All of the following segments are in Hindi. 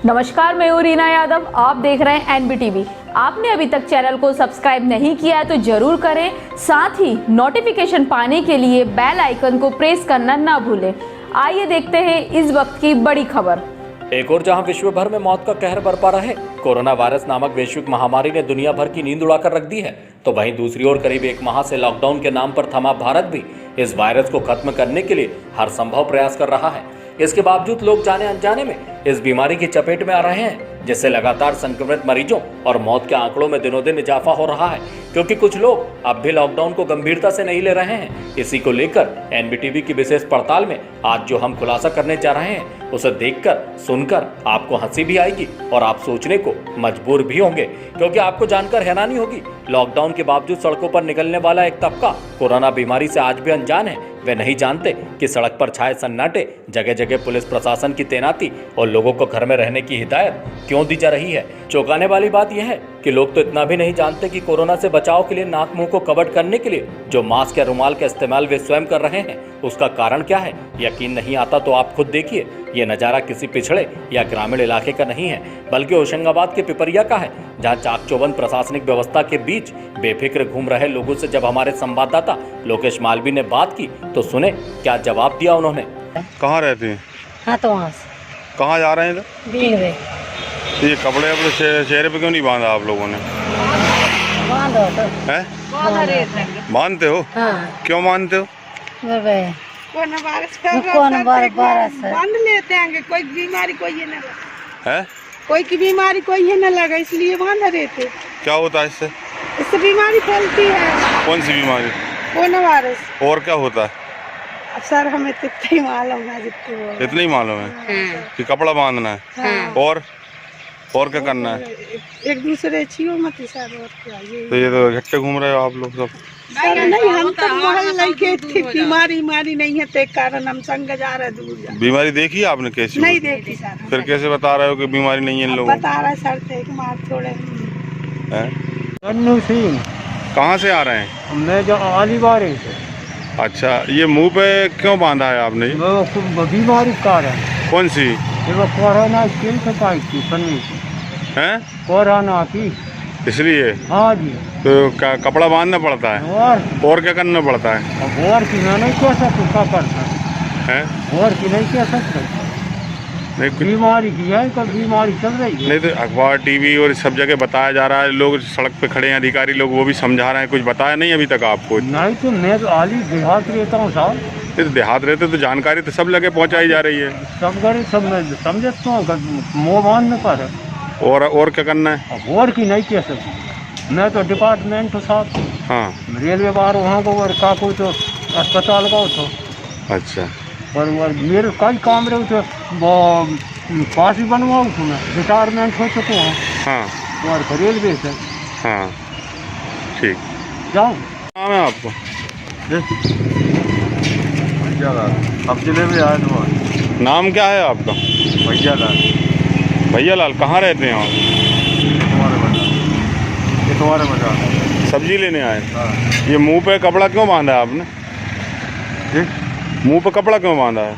नमस्कार, मैं हूं रीना यादव। आप देख रहे हैं एनबीटीवी। आपने अभी तक चैनल को सब्सक्राइब नहीं किया है तो जरूर करें। साथ ही नोटिफिकेशन पाने के लिए बेल आइकन को प्रेस करना ना भूलें। आइए देखते हैं इस वक्त की बड़ी खबर। एक और जहां विश्व भर में मौत का कहर बरपा रहे कोरोना वायरस नामक वैश्विक महामारी ने दुनिया भर की नींद उड़ाकर रख दी है, तो वहीं दूसरी ओर करीब एक माह से लॉकडाउन के नाम पर थमा भारत भी इस वायरस को खत्म करने के लिए हर संभव प्रयास कर रहा है। इसके बावजूद लोग जाने अनजाने में इस बीमारी की चपेट में आ रहे हैं, जिससे लगातार संक्रमित मरीजों और मौत के आंकड़ों में दिनों दिन इजाफा हो रहा है, क्योंकि कुछ लोग अब भी लॉकडाउन को गंभीरता से नहीं ले रहे हैं। इसी को लेकर एनबीटीवी की विशेष पड़ताल में आज जो हम खुलासा करने जा रहे हैं, उसे देखकर सुनकर आपको हंसी भी आएगी और आप सोचने को मजबूर भी होंगे, क्योंकि आपको जानकर हैरानी होगी। लॉकडाउन के बावजूद सड़कों पर निकलने वाला एक तबका कोरोना बीमारी से आज भी अनजान है। वे नहीं जानते कि सड़क पर छाए सन्नाटे, जगह जगह पुलिस प्रशासन की तैनाती और लोगों को घर में रहने की हिदायत क्यों दी जा रही है। चौंकाने वाली बात यह है कि लोग तो इतना भी नहीं जानते कि कोरोना से बचाव के लिए नाक मुंह को कवर करने के लिए जो मास्क या रुमाल का इस्तेमाल वे स्वयं कर रहे हैं, उसका कारण क्या है। यकीन नहीं आता तो आप खुद देखिए। ये नज़ारा किसी पिछड़े या ग्रामीण इलाके का नहीं है, बल्कि होशंगाबाद के पिपरिया का है, जहां चाक चौबंद प्रशासनिक व्यवस्था के बीच बेफिक्र घूम रहे लोगों से जब हमारे संवाददाता लोकेश मालवी ने बात की तो सुने क्या जवाब दिया उन्होंने। कहाँ रहते हैं? हाँ, तो वहाँ से कहाँ जा रहे हैं? भीड़ में तो ये कपड़े अपने चेहरे पे क्यों नहीं बांधा आप लोगों ने? बांधो तो हैं? बांधते हो? हाँ, क्यों बांधते हो? कौन बार से बांध लेते हैं। कोई बीमारी कोई ये ना है? कोई की बीमारी कोई ये ना लगा, इसलिए बांध रहते। क्या होता है इससे? इससे बीमारी फैलती है। कौन सी बीमारी? Corona virus. और क्या होता है? अब सर हमें तो इतना ही मालूम है, जितने इतना ही मालूम है कि कपड़ा बांधना है। हाँ। और क्या करना है? एक दूसरे छियो मत सर। और क्या तो ये तो इकट्ठे घूम रहे हो आप लोग सब? सर नहीं, हम तो मोहल्ले के थी। बीमारी नहीं है तो एक कारण हम संग जा रहे दूर जा। बीमारी देखी आपने कैसी? नहीं देखी सर। फिर कैसे बता रहे हो कि बीमारी नहीं है इन लोगों को? बता रहा सर थे कि मार थोड़े। कन्नू सिंह, कहाँ से आ रहे हैं? मैं जो अलीबारी से। अच्छा, ये मुंह पे क्यों बांधा है आपने? वो बीमारी का है। कौन सी? ये वो कोरोना की सफाई की करनी थी। हैं? कोरोना की, इसलिए? हाँ जी। तो कपड़ा बांधना पड़ता है और क्या करना पड़ता है? अब और की मैं नहीं कह सकता क्या करता हैं? और की नहीं कह सकता। नहीं कुछ बीमारी की है, कब बीमारी चल रही है। नहीं, तो अखबार टीवी और सब जगह बताया जा रहा है, लोग सड़क पे खड़े हैं, अधिकारी लोग वो भी समझा रहे हैं। कुछ बताया नहीं अभी तक आपको? नहीं तो मैं तो आली देहात रहता हूँ साहब। ये तो देहात रहते तो जानकारी तो सब लगे पहुंचाई जा रही है। सब गरीब सब मैं समझता हूँ, मुँह बांधने पर है। और क्या करना है? अब और की नहीं कह सकती। मैं तो डिपार्टमेंट हूँ साहब। हाँ, रेलवे बाहर वहाँ को और काकू तो अस्पताल का तो। अच्छा। और मेरे कई काम रहे थे, वो पास भी बनवाऊँ थी। मैं रिटायरमेंट हो चुका हूँ। हाँ और रेलवे से हाँ, ठीक। जाऊँ। नाम है आपको? भैया लाल। अब जिले में आए तो नाम क्या है आपका? भैया लाल। भैया लाल, कहाँ रहते हैं आप? तुम्हारे बता सब्जी लेने आए? हाँ। ये मुंह पे कपड़ा क्यों बांधा है आपने? जी? मुंह पे कपड़ा क्यों बांधा है?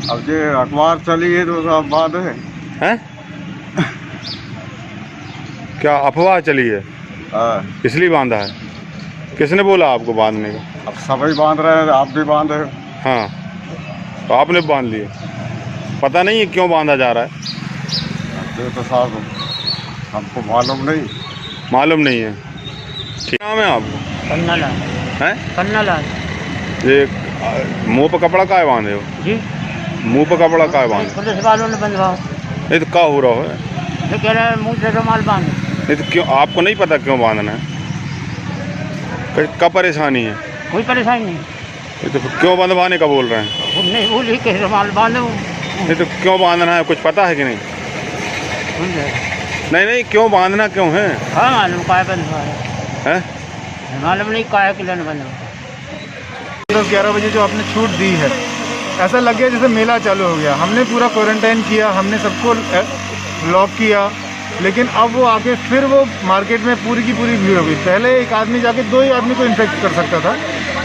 अब जो अखबार चली है तो सब बात है। हैं? क्या अफवाह चली है हाँ। इसलिए बांधा है? किसने बोला आपको बांधने का? अब सभी बांध रहे हैं, आप भी बांधे हो। हाँ, तो आपने बांध लिए। पता नहीं है क्यों बांधा जा रहा है? ये तो साहब हमको मालूम नहीं। मालूम नहीं है। ठीक। नाम है आपको? कन्ना लाल। हैं? कन्ना लाल ये मुंह पे कपड़ा काहे बांधे हो? जी। मुंह पे कपड़ा काहे बांधे? पुलिस वालों ने बंधवाओ। नहीं तो क्या हो रहा है? ये कह रहे हैं मुँह से रुमाल बांध। नहीं तो क्यों, आपको नहीं पता क्यों बांधना है? क्या परेशानी है? कोई परेशानी नहीं। ये तो फिर क्यों बंधवाने का बोल रहे हैं? वो नहीं बोली कि रुमाल बांधो। नहीं तो क्यों बांधना है, कुछ पता है कि नहीं? नहीं, क्यों बांधना क्यों है? हाँ, मालूम काय बंधवा है। हैं? मालूम नहीं काय के लिए बंधवा। 11 बजे जो आपने छूट दी है, ऐसा लग गया जैसे मेला चालू हो गया। हमने पूरा क्वारंटाइन किया, हमने सबको लॉक किया, लेकिन अब वो आके फिर वो मार्केट में पूरी की पूरी भीड़ हो गई। पहले एक आदमी जाके 2 ही आदमी को इन्फेक्ट कर सकता था,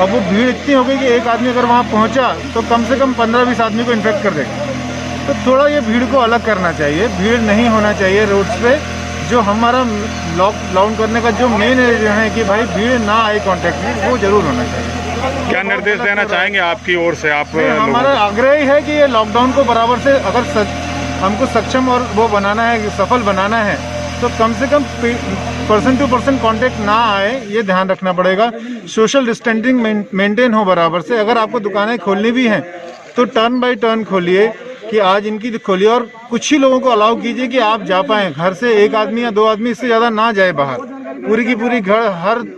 अब वो भीड़ इतनी हो गई कि एक आदमी अगर वहाँ पहुँचा तो कम से कम 15-20 आदमी को इन्फेक्ट कर देगा। तो थोड़ा ये भीड़ को अलग करना चाहिए, भीड़ नहीं होना चाहिए रोड्स पे। जो हमारा लॉकडाउन करने का जो मेन रीजन है कि भाई भीड़ ना आए कांटेक्ट में, वो जरूर होना चाहिए। क्या निर्देश देना चाहेंगे आपकी ओर से आप हमारा आग्रह ही है कि ये लॉकडाउन को बराबर से अगर हमको सक्षम और वो बनाना है, सफल बनाना है, तो कम से कम पर्सन टू पर्सन कांटेक्ट ना आए, ये ध्यान रखना पड़ेगा। सोशल डिस्टेंसिंग मेंटेन हो बराबर से। अगर आपको दुकानें खोलनी भी हैं तो टर्न बाय टर्न खोलिए, कि आज इनकी खोलिए और कुछ ही लोगों को अलाउ कीजिए कि आप जा पाएँ। घर से एक आदमी या 2 आदमी, इससे ज़्यादा ना जाए बाहर। पूरी की पूरी घर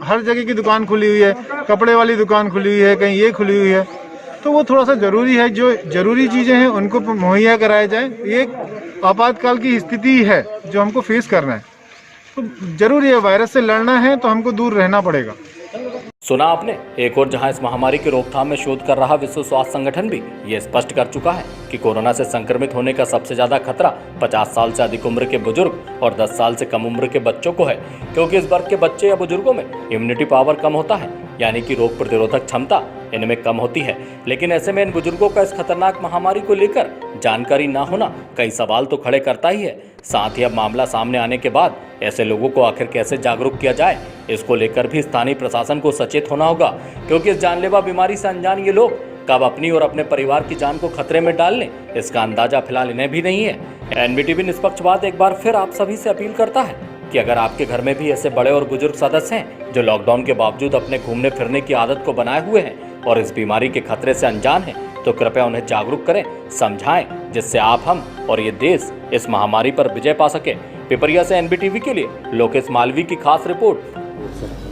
हर जगह की दुकान खुली हुई है, कपड़े वाली दुकान खुली हुई है, कहीं ये खुली हुई है, तो वो थोड़ा सा ज़रूरी है। जो ज़रूरी चीज़ें हैं उनको मुहैया कराया जाए। ये एक आपातकाल की स्थिति है जो हमको फेस करना है, तो ज़रूरी है। वायरस से लड़ना है तो हमको दूर रहना पड़ेगा। सुना आपने, एक और जहां इस महामारी की रोकथाम में शोध कर रहा विश्व स्वास्थ्य संगठन भी ये स्पष्ट कर चुका है कि कोरोना से संक्रमित होने का सबसे ज्यादा खतरा 50 साल से अधिक उम्र के बुजुर्ग और 10 साल से कम उम्र के बच्चों को है, क्योंकि इस वर्ग के बच्चे या बुजुर्गों में इम्यूनिटी पावर कम होता है, यानी कि रोग प्रतिरोधक क्षमता इनमें कम होती है। लेकिन ऐसे में इन बुजुर्गों का इस खतरनाक महामारी को लेकर जानकारी ना होना कई सवाल तो खड़े करता ही है। साथ ही अब मामला सामने आने के बाद ऐसे लोगों को आखिर कैसे जागरूक किया जाए, इसको लेकर भी स्थानीय प्रशासन को सचेत होना होगा, क्योंकि इस जानलेवा बीमारी से अनजान ये लोग कब अपनी और अपने परिवार की जान को खतरे में डाल लें, इसका अंदाजा फिलहाल इन्हें भी नहीं है। एनबीटीवी निष्पक्षपात एक बार फिर आप सभी से अपील करता है कि अगर आपके घर में भी ऐसे बड़े और बुजुर्ग सदस्य हैं जो लॉकडाउन के बावजूद अपने घूमने फिरने की आदत को बनाए हुए हैं और इस बीमारी के खतरे से अनजान हैं, तो कृपया उन्हें जागरूक करें, समझाएं, जिससे आप, हम और ये देश इस महामारी पर विजय पा सके। पिपरिया से एनबीटीवी के लिए लोकेश मालवी की खास रिपोर्ट।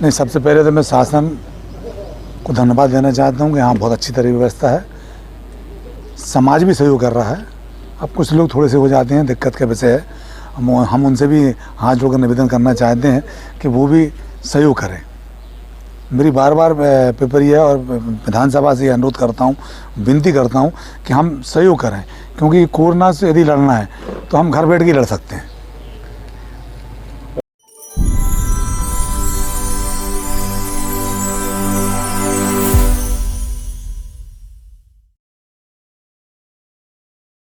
नहीं, सबसे पहले तो मैं शासन को धन्यवाद देना चाहता हूँ कि यहाँ बहुत अच्छी तरह व्यवस्था है, समाज भी सहयोग कर रहा है। अब कुछ लोग थोड़े से हो जाते हैं, दिक्कत का विषय है, हम उनसे भी हाथ जोड़कर निवेदन करना चाहते हैं कि वो भी सहयोग करें। मेरी बार बार पिपरिया और विधानसभा से अनुरोध करता हूँ, विनती करता हूँ कि हम सहयोग करें, क्योंकि कोरोना से यदि लड़ना है तो हम घर बैठ के लड़ सकते हैं।